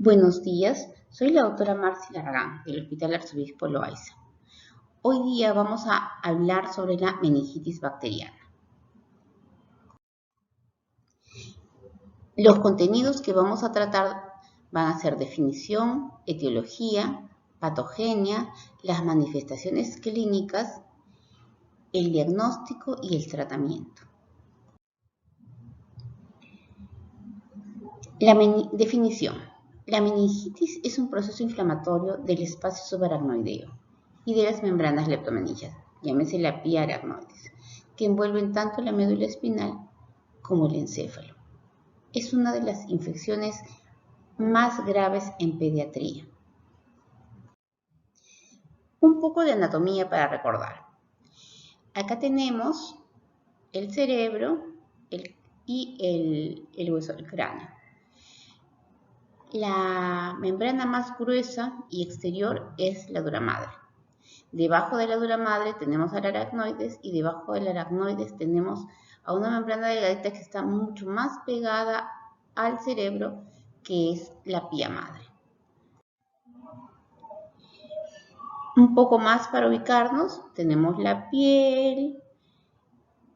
Buenos días, soy la doctora Marci Larragán del Hospital Arzobispo Loaiza. Hoy día vamos a hablar sobre la meningitis bacteriana. Los contenidos que vamos a tratar van a ser definición, etiología, patogenia, las manifestaciones clínicas, el diagnóstico y el tratamiento. Definición. La meningitis es un proceso inflamatorio del espacio subaracnoideo y de las membranas leptomeningeas, llámese la pía aracnoides, que envuelven tanto la médula espinal como el encéfalo. Es una de las infecciones más graves en pediatría. Un poco de anatomía para recordar. Acá tenemos el cerebro y el hueso del cráneo. La membrana más gruesa y exterior es la dura madre. Debajo de la dura madre tenemos al aracnoides y debajo del aracnoides tenemos a una membrana delgadita que está mucho más pegada al cerebro, que es la pía madre. Un poco más para ubicarnos, tenemos la piel,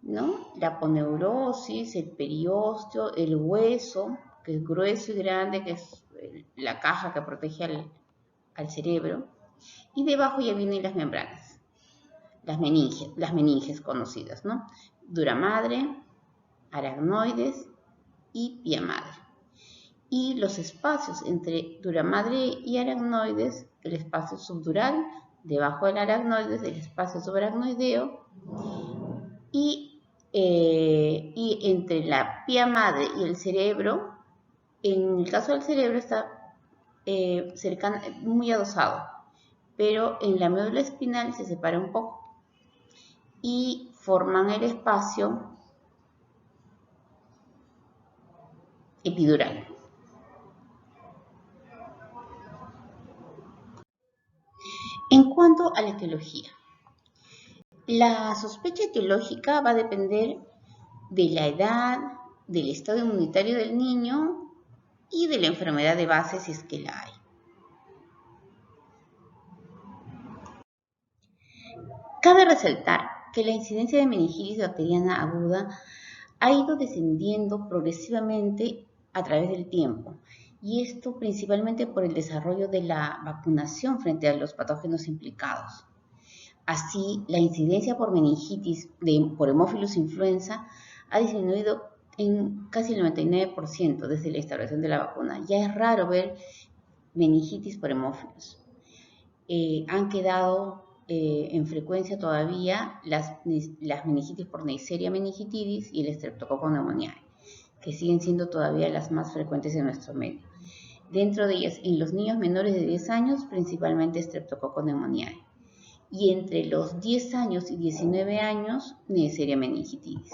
¿no? La aponeurosis, el periósteo, el hueso, que es grueso y grande, que es la caja que protege al cerebro. Y debajo ya vienen las membranas, las meninges conocidas, ¿no? Dura madre, aracnoides y pía madre. Y los espacios entre dura madre y aracnoides, el espacio subdural, debajo del aracnoides, el espacio subaracnoideo, y entre la pía madre y el cerebro, en el caso del cerebro está cercano, muy adosado, pero en la médula espinal se separa un poco y forman el espacio epidural. En cuanto a la etiología, la sospecha etiológica va a depender de la edad, del estado inmunitario del niño y de la enfermedad de base si es que la hay. Cabe resaltar que la incidencia de meningitis bacteriana aguda ha ido descendiendo progresivamente a través del tiempo, y esto principalmente por el desarrollo de la vacunación frente a los patógenos implicados. Así, la incidencia por meningitis por Haemophilus influenza ha disminuido en casi el 99% desde la instauración de la vacuna. Ya es raro ver meningitis por Haemophilus. Han quedado en frecuencia todavía las meningitis por Neisseria meningitidis y el Streptococcus pneumoniae, que siguen siendo todavía las más frecuentes en nuestro medio. Dentro de ellas, en los niños menores de 10 años, principalmente Streptococcus pneumoniae. Y entre los 10 años y 19 años, Neisseria meningitidis.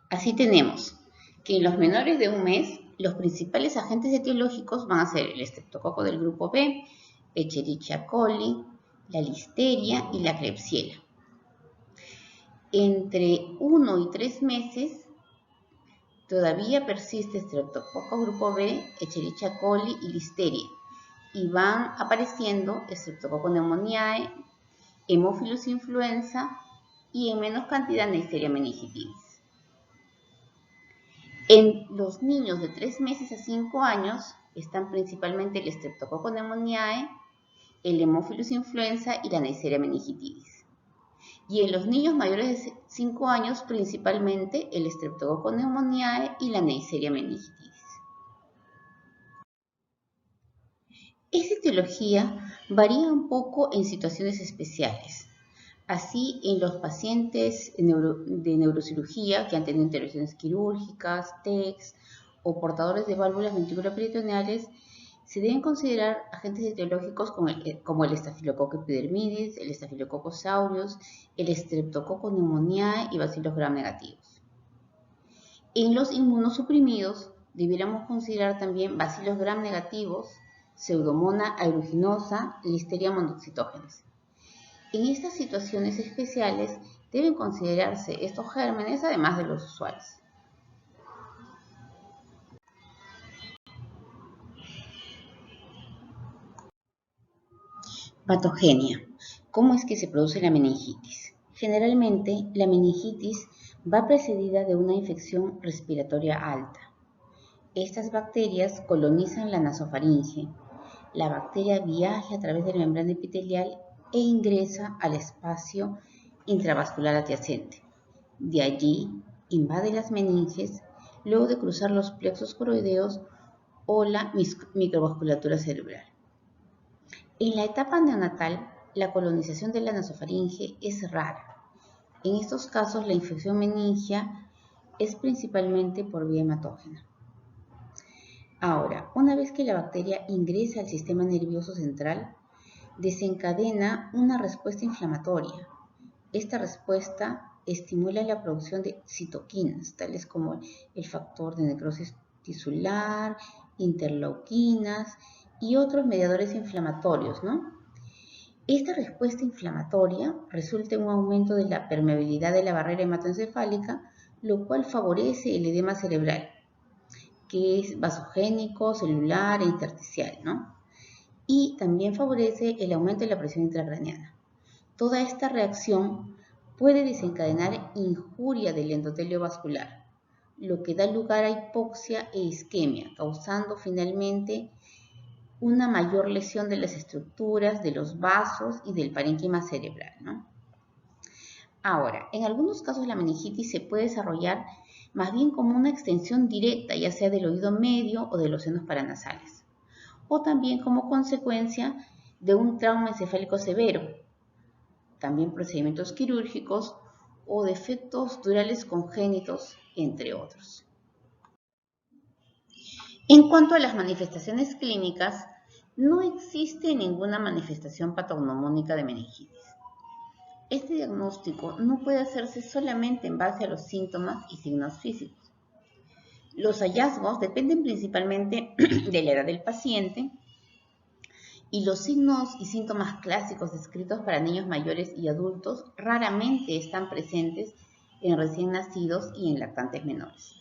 Así tenemos que en los menores de un mes, los principales agentes etiológicos van a ser el estreptococo del grupo B, Escherichia coli, la listeria y la Klebsiella. Entre 1 y 3 meses todavía persiste estreptococo grupo B, Escherichia coli y listeria, y van apareciendo Streptococcus pneumoniae, Haemophilus influenza y en menos cantidad Neisseria meningitidis. En los niños de 3 meses a 5 años están principalmente el Streptococcus pneumoniae, el Haemophilus influenza y la Neisseria meningitidis. Y en los niños mayores de 5 años principalmente el Streptococcus pneumoniae y la Neisseria meningitidis. Esta etiología varía un poco en situaciones especiales. Así, en los pacientes de neurocirugía que han tenido intervenciones quirúrgicas, TECs o portadores de válvulas ventriculoperitoneales, se deben considerar agentes etiológicos como el Staphylococcus epidermidis, el Staphylococcus aureus, el Streptococcus pneumoniae y Bacillus gram negativos. En los inmunosuprimidos, debiéramos considerar también Bacillus gram negativos, Pseudomonas aeruginosa y Listeria monocytogenes. En estas situaciones especiales deben considerarse estos gérmenes además de los usuales. Patogenia. ¿Cómo es que se produce la meningitis? Generalmente, la meningitis va precedida de una infección respiratoria alta. Estas bacterias colonizan la nasofaringe. La bacteria viaja a través de la membrana epitelial e ingresa al espacio intravascular adyacente. De allí, invade las meninges luego de cruzar los plexos coroideos o la microvasculatura cerebral. En la etapa neonatal, la colonización de la nasofaringe es rara. En estos casos, la infección meningia es principalmente por vía hematógena. Ahora, una vez que la bacteria ingresa al sistema nervioso central, desencadena una respuesta inflamatoria. Esta respuesta estimula la producción de citoquinas, tales como el factor de necrosis tisular, interleuquinas y otros mediadores inflamatorios, ¿no? Esta respuesta inflamatoria resulta en un aumento de la permeabilidad de la barrera hematoencefálica, lo cual favorece el edema cerebral, que es vasogénico, celular e intersticial, ¿no? Y también favorece el aumento de la presión intracraneana. Toda esta reacción puede desencadenar injuria del endotelio vascular, lo que da lugar a hipoxia e isquemia, causando finalmente una mayor lesión de las estructuras, de los vasos y del parénquima cerebral, ¿no? Ahora, en algunos casos la meningitis se puede desarrollar más bien como una extensión directa, ya sea del oído medio o de los senos paranasales, o también como consecuencia de un trauma encefálico severo, también procedimientos quirúrgicos o defectos durales congénitos, entre otros. En cuanto a las manifestaciones clínicas, no existe ninguna manifestación patognomónica de meningitis. Este diagnóstico no puede hacerse solamente en base a los síntomas y signos físicos. Los hallazgos dependen principalmente de la edad del paciente y los signos y síntomas clásicos descritos para niños mayores y adultos raramente están presentes en recién nacidos y en lactantes menores.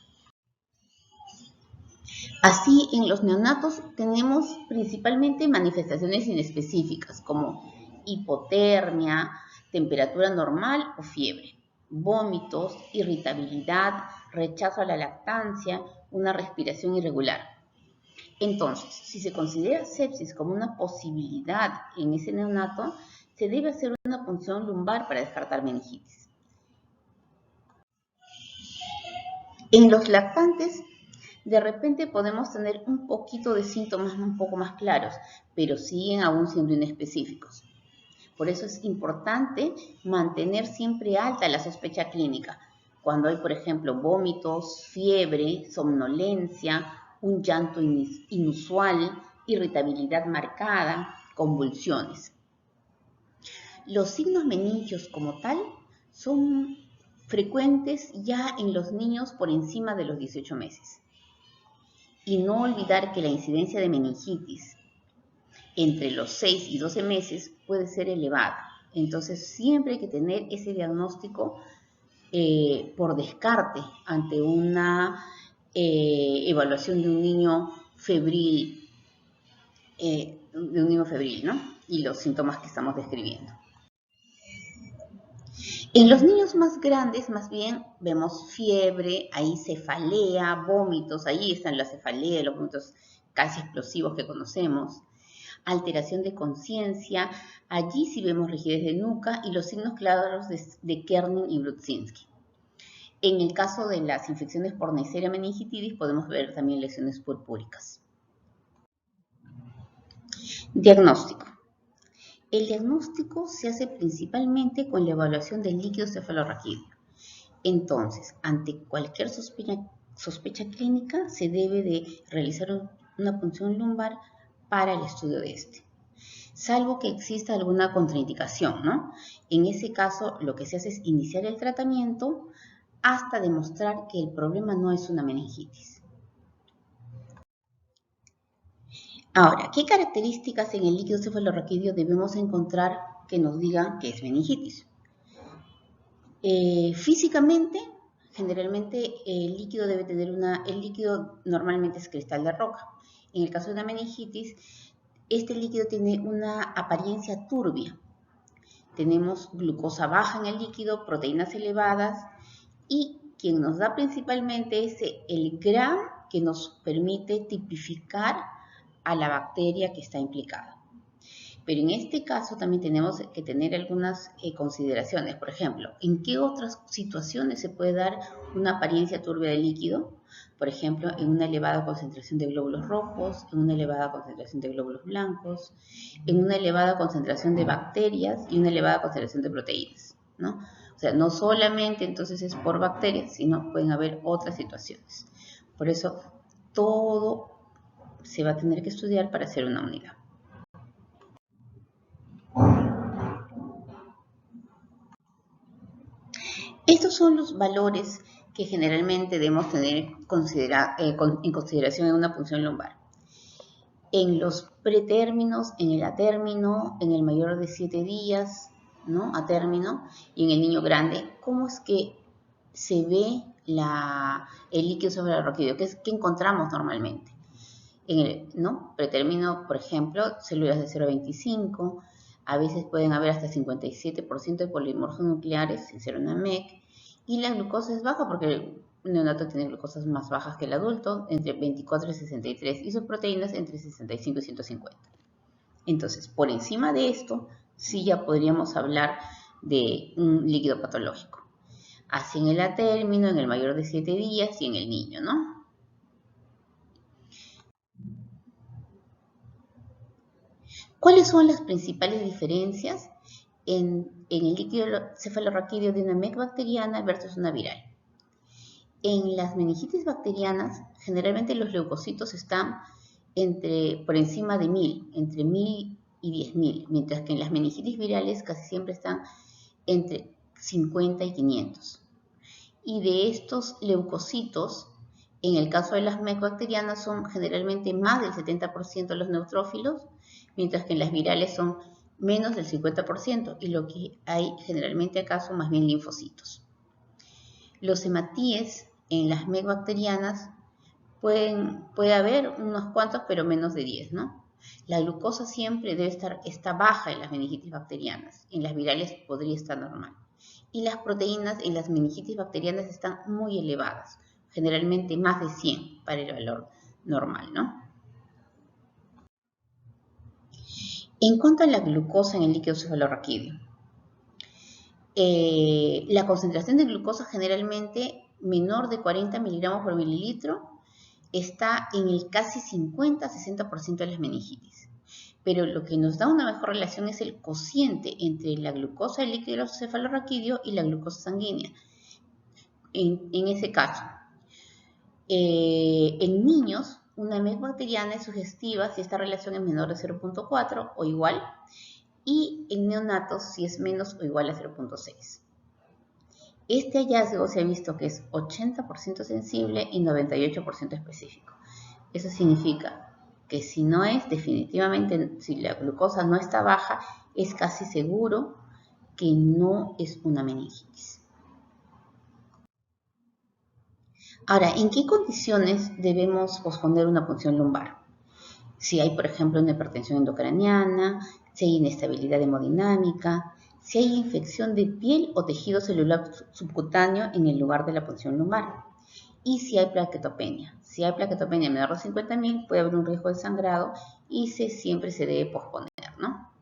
Así, en los neonatos tenemos principalmente manifestaciones inespecíficas como hipotermia, temperatura normal o fiebre, vómitos, irritabilidad, rechazo a la lactancia, una respiración irregular. Entonces, si se considera sepsis como una posibilidad en ese neonato, se debe hacer una punción lumbar para descartar meningitis. En los lactantes, de repente podemos tener un poquito de síntomas un poco más claros, pero siguen aún siendo inespecíficos. Por eso es importante mantener siempre alta la sospecha clínica. Cuando hay, por ejemplo, vómitos, fiebre, somnolencia, un llanto inusual, irritabilidad marcada, convulsiones. Los signos meningios como tal son frecuentes ya en los niños por encima de los 18 meses. Y no olvidar que la incidencia de meningitis entre los 6 y 12 meses puede ser elevada. Entonces siempre hay que tener ese diagnóstico por descarte ante una evaluación de un niño febril, ¿no? Y los síntomas que estamos describiendo. En los niños más grandes, más bien, vemos fiebre, ahí cefalea, vómitos, ahí están la cefalea, los vómitos casi explosivos que conocemos, alteración de conciencia, allí sí vemos rigidez de nuca y los signos claros de Kernin y Brudzinski. En el caso de las infecciones por Neisseria meningitidis podemos ver también lesiones purpúricas. Diagnóstico. El diagnóstico se hace principalmente con la evaluación del líquido cefalorraquídeo. Entonces, ante cualquier sospecha clínica, se debe de realizar una punción lumbar para el estudio de este. Salvo que exista alguna contraindicación, ¿no? En ese caso, lo que se hace es iniciar el tratamiento hasta demostrar que el problema no es una meningitis. Ahora, ¿qué características en el líquido cefalorraquídeo debemos encontrar que nos digan que es meningitis? Físicamente, generalmente el líquido debe tener el líquido normalmente es cristal de roca. En el caso de una meningitis, este líquido tiene una apariencia turbia. Tenemos glucosa baja en el líquido, proteínas elevadas y quien nos da principalmente es el GRAM que nos permite tipificar a la bacteria que está implicada. Pero en este caso también tenemos que tener algunas consideraciones. Por ejemplo, ¿en qué otras situaciones se puede dar una apariencia turbia del líquido? Por ejemplo, en una elevada concentración de glóbulos rojos, en una elevada concentración de glóbulos blancos, en una elevada concentración de bacterias y una elevada concentración de proteínas, ¿no? O sea, no solamente entonces es por bacterias, sino pueden haber otras situaciones. Por eso, todo se va a tener que estudiar para hacer una unidad. Estos son los valores que generalmente debemos tener en consideración en una punción lumbar. En los pretérminos, en el atérmino, en el mayor de 7 días, ¿no? A término, y en el niño grande, ¿cómo es que se ve el líquido cefalorraquídeo? ¿Qué encontramos normalmente? En el pretérmino, por ejemplo, células de 0,25, a veces pueden haber hasta 57% de polimorfos nucleares sin ser una MEC, y la glucosa es baja porque el neonato tiene glucosas más bajas que el adulto, entre 24 y 63, y sus proteínas entre 65 y 150. Entonces, por encima de esto, sí ya podríamos hablar de un líquido patológico. Así en el atérmino, en el mayor de 7 días y en el niño, ¿no? ¿Cuáles son las principales diferencias en el líquido cefalorraquídeo de una MEC bacteriana versus una viral? En las meningitis bacterianas, generalmente los leucocitos están por encima de 1000, entre 1000 y 10.000, mientras que en las meningitis virales casi siempre están entre 50 y 500. Y de estos leucocitos, en el caso de las MEC bacterianas son generalmente más del 70% los neutrófilos, mientras que en las virales son menos del 50%, y lo que hay generalmente acá son más bien linfocitos. Los hematíes en las MEC bacterianas puede haber unos cuantos, pero menos de 10, ¿no? La glucosa siempre está baja en las meningitis bacterianas, en las virales podría estar normal. Y las proteínas en las meningitis bacterianas están muy elevadas, generalmente más de 100 para el valor normal, ¿no? En cuanto a la glucosa en el líquido cefalorraquídeo, la concentración de glucosa generalmente menor de 40 miligramos por mililitro está en el casi 50-60% de las meningitis. Pero lo que nos da una mejor relación es el cociente entre la glucosa del líquido cefalorraquídeo y la glucosa sanguínea. En ese caso, en niños, una MEC bacteriana es sugestiva si esta relación es menor de 0,4 o igual, y en neonatos si es menos o igual a 0,6. Este hallazgo se ha visto que es 80% sensible y 98% específico. Eso significa que si no es, definitivamente, si la glucosa no está baja, es casi seguro que no es una meningitis. Ahora, ¿en qué condiciones debemos posponer una punción lumbar? Si hay, por ejemplo, una hipertensión endocraniana, si hay inestabilidad hemodinámica, si hay infección de piel o tejido celular subcutáneo en el lugar de la punción lumbar, y si hay plaquetopenia. Si hay plaquetopenia menor de 50.000, puede haber un riesgo de sangrado y siempre se debe posponer, ¿no?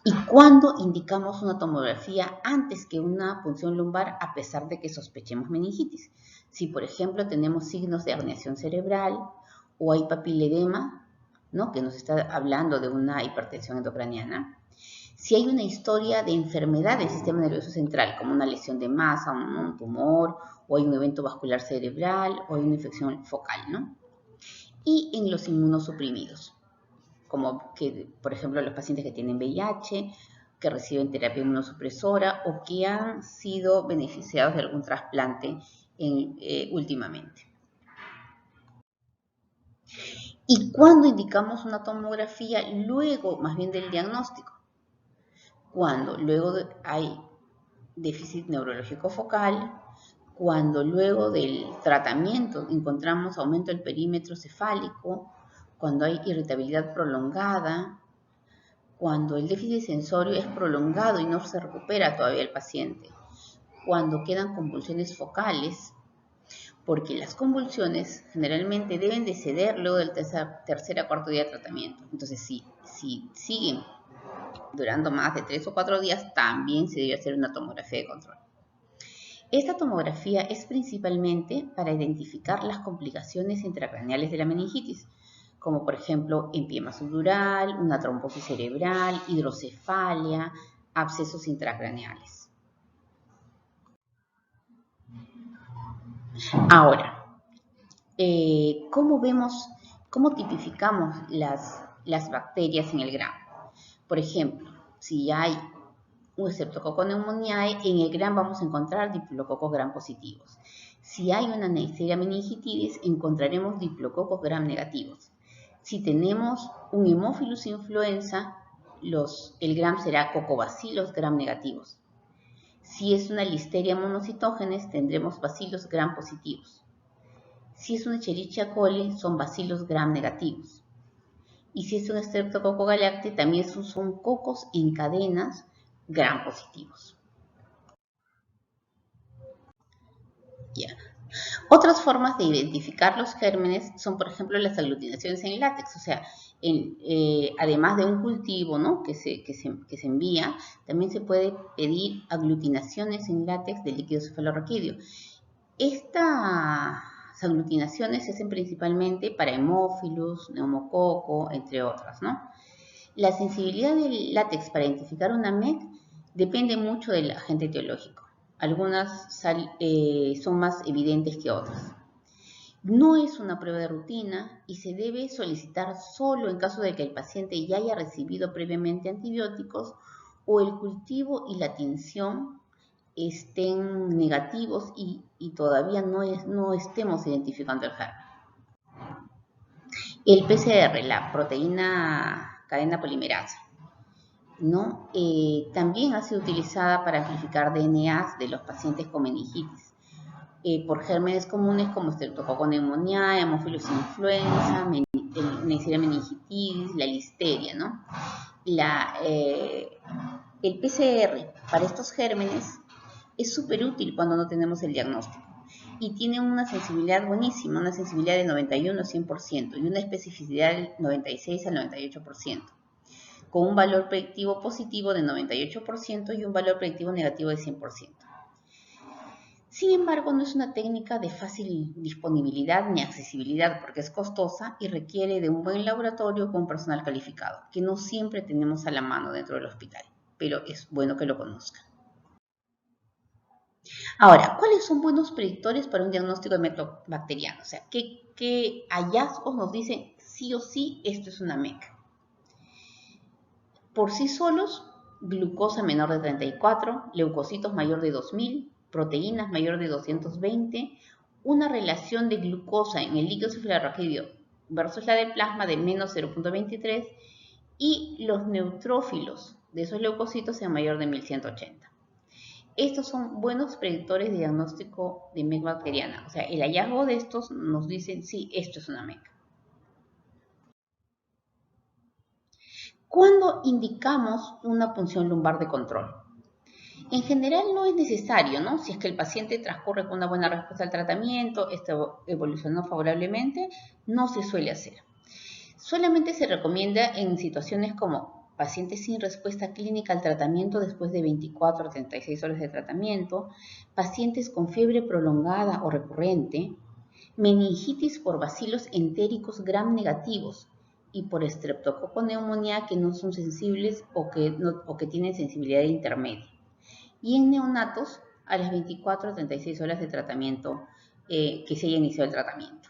¿Y cuándo indicamos una tomografía antes que una punción lumbar a pesar de que sospechemos meningitis? Si, por ejemplo, tenemos signos de herniación cerebral o hay papiledema, ¿no? Que nos está hablando de una hipertensión endocraniana. Si hay una historia de enfermedad del sistema nervioso central, como una lesión de masa, un tumor, o hay un evento vascular cerebral, o hay una infección focal, ¿no? Y en los inmunosuprimidos, como que, por ejemplo, los pacientes que tienen VIH, que reciben terapia inmunosupresora o que han sido beneficiados de algún trasplante últimamente. ¿Y cuándo indicamos una tomografía? Luego, más bien del diagnóstico. Cuando luego hay déficit neurológico focal, cuando luego del tratamiento encontramos aumento del perímetro cefálico, cuando hay irritabilidad prolongada, cuando el déficit sensorio es prolongado y no se recupera todavía el paciente, cuando quedan convulsiones focales, porque las convulsiones generalmente deben de ceder luego del tercer a cuarto día de tratamiento. Entonces, si siguen durando más de 3 o 4 días, también se debe hacer una tomografía de control. Esta tomografía es principalmente para identificar las complicaciones intracraneales de la meningitis, como por ejemplo empiema subdural, una trombosis cerebral, hidrocefalia, abscesos intracraneales. Ahora, ¿cómo tipificamos las bacterias en el Gram? Por ejemplo, si hay un Streptococcus pneumoniae, en el Gram vamos a encontrar diplococos Gram positivos. Si hay una Neisseria meningitidis, encontraremos diplococos Gram negativos. Si tenemos un Haemophilus influenza, el Gram será Coccobacillus Gram negativos. Si es una Listeria monocitógenes, tendremos Bacillus Gram positivos. Si es una Escherichia coli, son Bacillus Gram negativos. Y si es un Streptococcus galacti, también son cocos en cadenas Gram positivos. Yeah. Otras formas de identificar los gérmenes son, por ejemplo, las aglutinaciones en látex, o sea, además de un cultivo, ¿no?, que se envía, también se puede pedir aglutinaciones en látex de líquido cefalorraquídeo. Estas aglutinaciones se hacen principalmente para hemófilos, neumococo, entre otras, ¿no? La sensibilidad del látex para identificar una MEC depende mucho del agente etiológico. Algunas son más evidentes que otras. No es una prueba de rutina y se debe solicitar solo en caso de que el paciente ya haya recibido previamente antibióticos o el cultivo y la tinción estén negativos y todavía no estemos identificando el germen. El PCR, la proteína cadena polimerasa, ¿no? También ha sido utilizada para amplificar DNAs de los pacientes con meningitis por gérmenes comunes como Streptococcus pneumoniae, Haemophilus influenza, Neisseria meningitidis, la listeria, ¿no? El PCR para estos gérmenes es súper útil cuando no tenemos el diagnóstico y tiene una sensibilidad buenísima, una sensibilidad de 91 a 100% y una especificidad del 96 al 98%, con un valor predictivo positivo de 98% y un valor predictivo negativo de 100%. Sin embargo, no es una técnica de fácil disponibilidad ni accesibilidad porque es costosa y requiere de un buen laboratorio con personal calificado, que no siempre tenemos a la mano dentro del hospital, pero es bueno que lo conozcan. Ahora, ¿cuáles son buenos predictores para un diagnóstico de MEC bacteriano? O sea, ¿qué hallazgos nos dicen sí o sí esto es una MEC? Por sí solos, glucosa menor de 34, leucocitos mayor de 2000, proteínas mayor de 220, una relación de glucosa en el líquido cefalorraquídeo versus la del plasma de menos 0.23 y los neutrófilos de esos leucocitos en mayor de 1180. Estos son buenos predictores de diagnóstico de MEC bacteriana. O sea, el hallazgo de estos nos dicen, sí, esto es una MEC. ¿Cuándo indicamos una punción lumbar de control? En general no es necesario, ¿no? Si es que el paciente transcurre con una buena respuesta al tratamiento, esto evolucionó favorablemente, no se suele hacer. Solamente se recomienda en situaciones como pacientes sin respuesta clínica al tratamiento después de 24 a 36 horas de tratamiento, pacientes con fiebre prolongada o recurrente, meningitis por bacilos entéricos gram negativos y por Streptococcus pneumoniae que no son sensibles o que tienen sensibilidad intermedia. Y en neonatos a las 24 a 36 horas de tratamiento que se haya iniciado el tratamiento.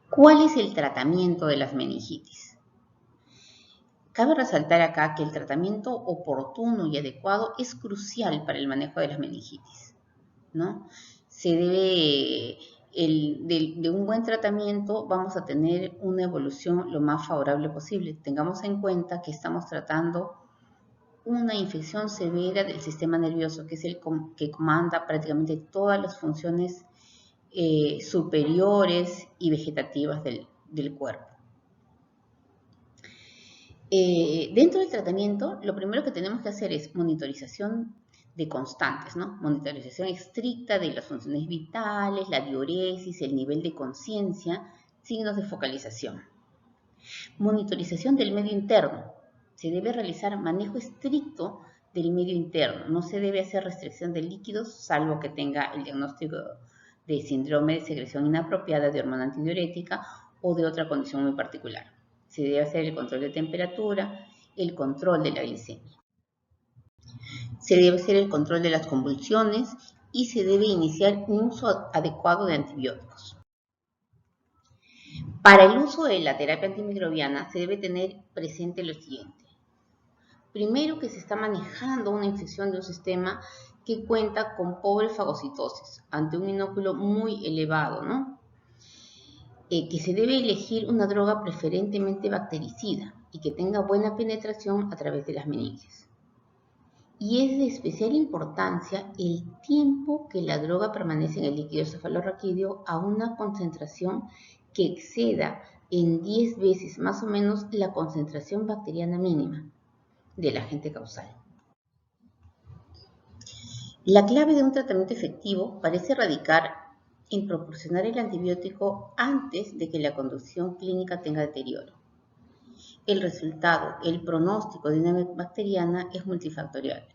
¿Cuál es el tratamiento de las meningitis? Cabe resaltar acá que el tratamiento oportuno y adecuado es crucial para el manejo de las meningitis, ¿no? Se debe, de un buen tratamiento vamos a tener una evolución lo más favorable posible. Tengamos en cuenta que estamos tratando una infección severa del sistema nervioso, que es el que comanda prácticamente todas las funciones superiores y vegetativas del del cuerpo. Dentro del tratamiento, lo primero que tenemos que hacer es monitorización de constantes, ¿no? Monitorización estricta de las funciones vitales, la diuresis, el nivel de conciencia, signos de focalización. Monitorización del medio interno. Se debe realizar manejo estricto del medio interno. No se debe hacer restricción de líquidos, salvo que tenga el diagnóstico de síndrome de secreción inapropiada de hormona antidiurética o de otra condición muy particular. Se debe hacer el control de temperatura, el control de la glicemia. Se debe hacer el control de las convulsiones y se debe iniciar un uso adecuado de antibióticos. Para el uso de la terapia antimicrobiana se debe tener presente lo siguiente. Primero, que se está manejando una infección de un sistema que cuenta con pobre fagocitosis ante un inóculo muy elevado, ¿no? Que se debe elegir una droga preferentemente bactericida y que tenga buena penetración a través de las meninges. Y es de especial importancia el tiempo que la droga permanece en el líquido cefalorraquídeo a una concentración que exceda en 10 veces más o menos la concentración bacteriana mínima del agente causal. La clave de un tratamiento efectivo parece radicar en proporcionar el antibiótico antes de que la conducción clínica tenga deterioro. El resultado, el pronóstico de una bacteriana es multifactorial.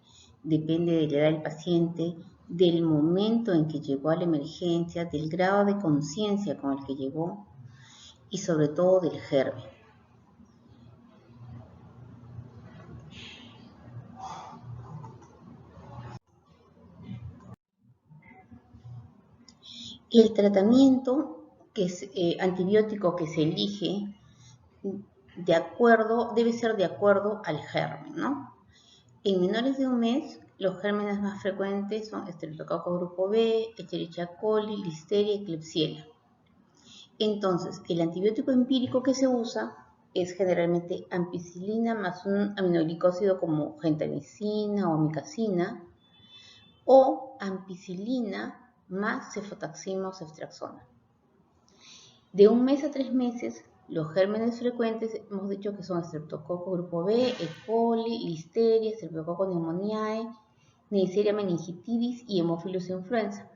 Depende de la edad del paciente, del momento en que llegó a la emergencia, del grado de conciencia con el que llegó y sobre todo del germen. El tratamiento antibiótico que se elige debe ser de acuerdo al germen, ¿no? En menores de un mes, los gérmenes más frecuentes son Streptococcus grupo B, Escherichia coli, Listeria y Klebsiella. Entonces, el antibiótico empírico que se usa es generalmente ampicilina más un aminoglicósido como gentamicina o amicacina, o ampicilina más cefotaxima o ceftriaxona. De un mes a 3 meses, los gérmenes frecuentes hemos dicho que son Streptococcus grupo B, E. coli, Listeria, Streptococcus pneumoniae, Neisseria meningitidis y Haemophilus influenza.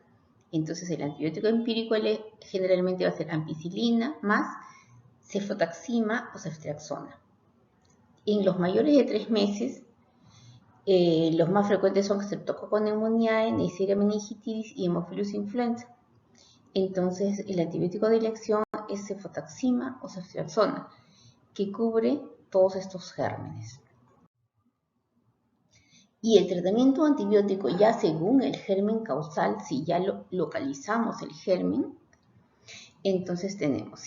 Entonces el antibiótico empírico generalmente va a ser ampicilina más cefotaxima o ceftriaxona. En los mayores de 3 meses, los más frecuentes son Streptococcus pneumoniae, Neisseria meningitidis y Haemophilus influenza. Entonces el antibiótico de elección es cefotaxima o ceftriaxona, que cubre todos estos gérmenes. Y el tratamiento antibiótico ya según el germen causal, si ya localizamos el germen, entonces tenemos,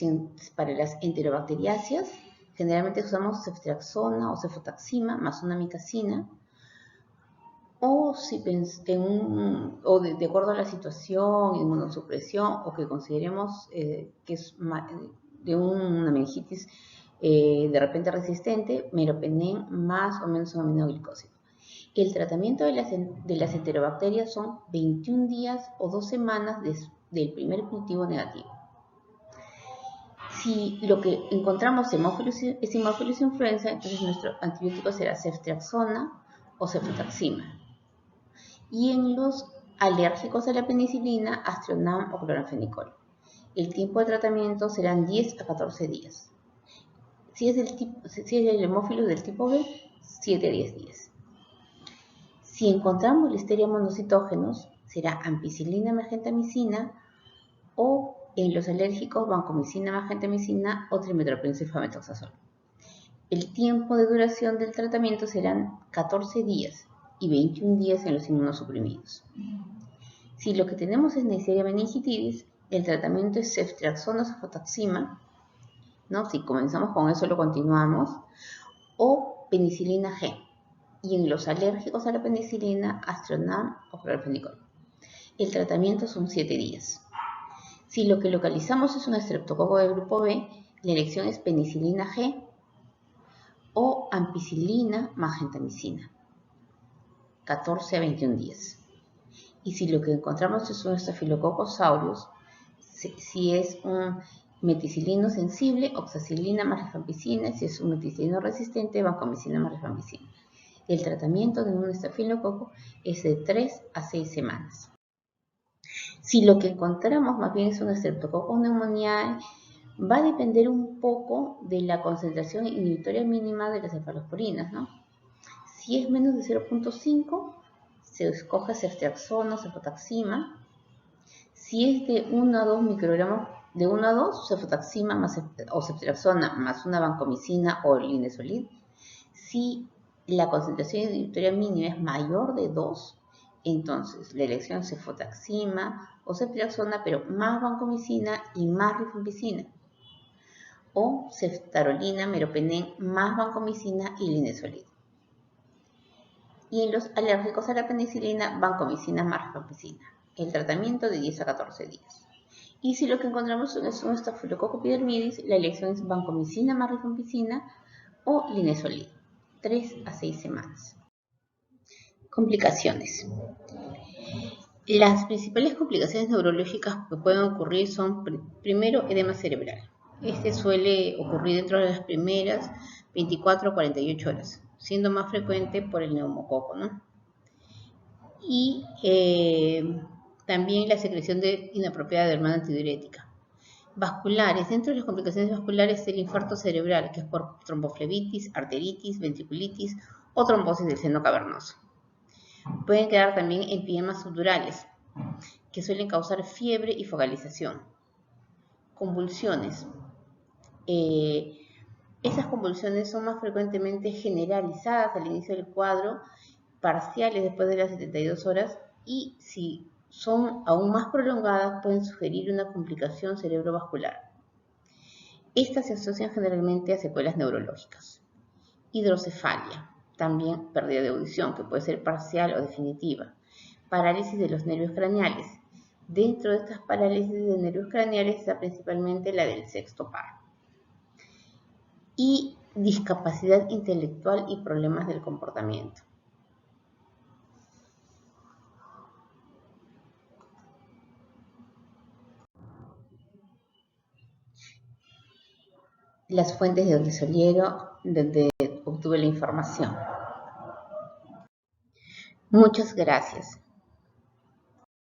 para las enterobacteriáceas, generalmente usamos ceftriaxona o cefotaxima más una amicacina, o de acuerdo a la situación, inmunosupresión, o que consideremos que es de una meningitis de repente resistente, meropenem más o menos un aminoglicósido. El tratamiento de las enterobacterias son 21 días o 2 semanas del primer cultivo negativo. Si lo que encontramos es Haemophilus influenza, entonces nuestro antibiótico será ceftriaxona o cefotaxima. Y en los alérgicos a la penicilina, Aztreonam o cloranfenicol. El tiempo de tratamiento serán 10 a 14 días. Si es el Haemophilus del tipo B, 7 a 10 días. Si encontramos Listeria monocitógenos, será ampicilina más gentamicina o en los alérgicos vancomicina más gentamicina o trimethoprim sulfamethoxazol. El tiempo de duración del tratamiento serán 14 días y 21 días en los inmunosuprimidos. Si lo que tenemos es Neisseria meningitidis, el tratamiento es ceftriaxona o cefotaxima, ¿no? Si comenzamos con eso lo continuamos, o penicilina G. Y en los alérgicos a la penicilina, Aztreonam o cloranfenicol. El tratamiento son 7 días. Si lo que localizamos es un estreptococo de grupo B, la elección es penicilina G o ampicilina más gentamicina, 14 a 21 días. Y si lo que encontramos es un Staphylococcus aureus, si es un meticilino sensible, oxacilina más rifampicina. Si es un meticilino resistente, vancomicina más rifampicina. El tratamiento de un estafilococo es de 3 a 6 semanas. Si lo que encontramos más bien es un Streptococcus pneumoniae, va a depender un poco de la concentración inhibitoria mínima de las cefalosporinas, ¿no? Si es menos de 0.5, se escoge ceftriaxona o cefotaxima. Si es de 1 a 2 microgramos, de 1 a 2, cefotaxima o ceftriaxona más una vancomicina o linezolid. Si la concentración inhibitoria mínima es mayor de 2, entonces la elección es cefotaxima o ceftriaxona, pero más vancomicina y más rifampicina. O ceftarolina, meropenem, más vancomicina y linezolid. Y en los alérgicos a la penicilina, vancomicina más rifampicina. El tratamiento de 10 a 14 días. Y si lo que encontramos es un Staphylococcus epidermidis, la elección es vancomicina más rifampicina o linezolid. 3 a 6 semanas. Complicaciones. Las principales complicaciones neurológicas que pueden ocurrir son, primero, edema cerebral. Este suele ocurrir dentro de las primeras 24 a 48 horas, siendo más frecuente por el neumococo, ¿no? Y también la secreción inapropiada de hormona antidiurética. Vasculares. Dentro de las complicaciones vasculares, el infarto cerebral, que es por tromboflebitis, arteritis, ventriculitis o trombosis del seno cavernoso. Pueden quedar también empidemas subdurales, que suelen causar fiebre y focalización. Convulsiones. Esas convulsiones son más frecuentemente generalizadas al inicio del cuadro, parciales después de las 72 horas, y si son aún más prolongadas pueden sugerir una complicación cerebrovascular. Estas se asocian generalmente a secuelas neurológicas. Hidrocefalia, también pérdida de audición, que puede ser parcial o definitiva. Parálisis de los nervios craneales. Dentro de estas parálisis de nervios craneales está principalmente la del sexto par. Y discapacidad intelectual y problemas del comportamiento. Las fuentes de donde obtuve la información. Muchas gracias.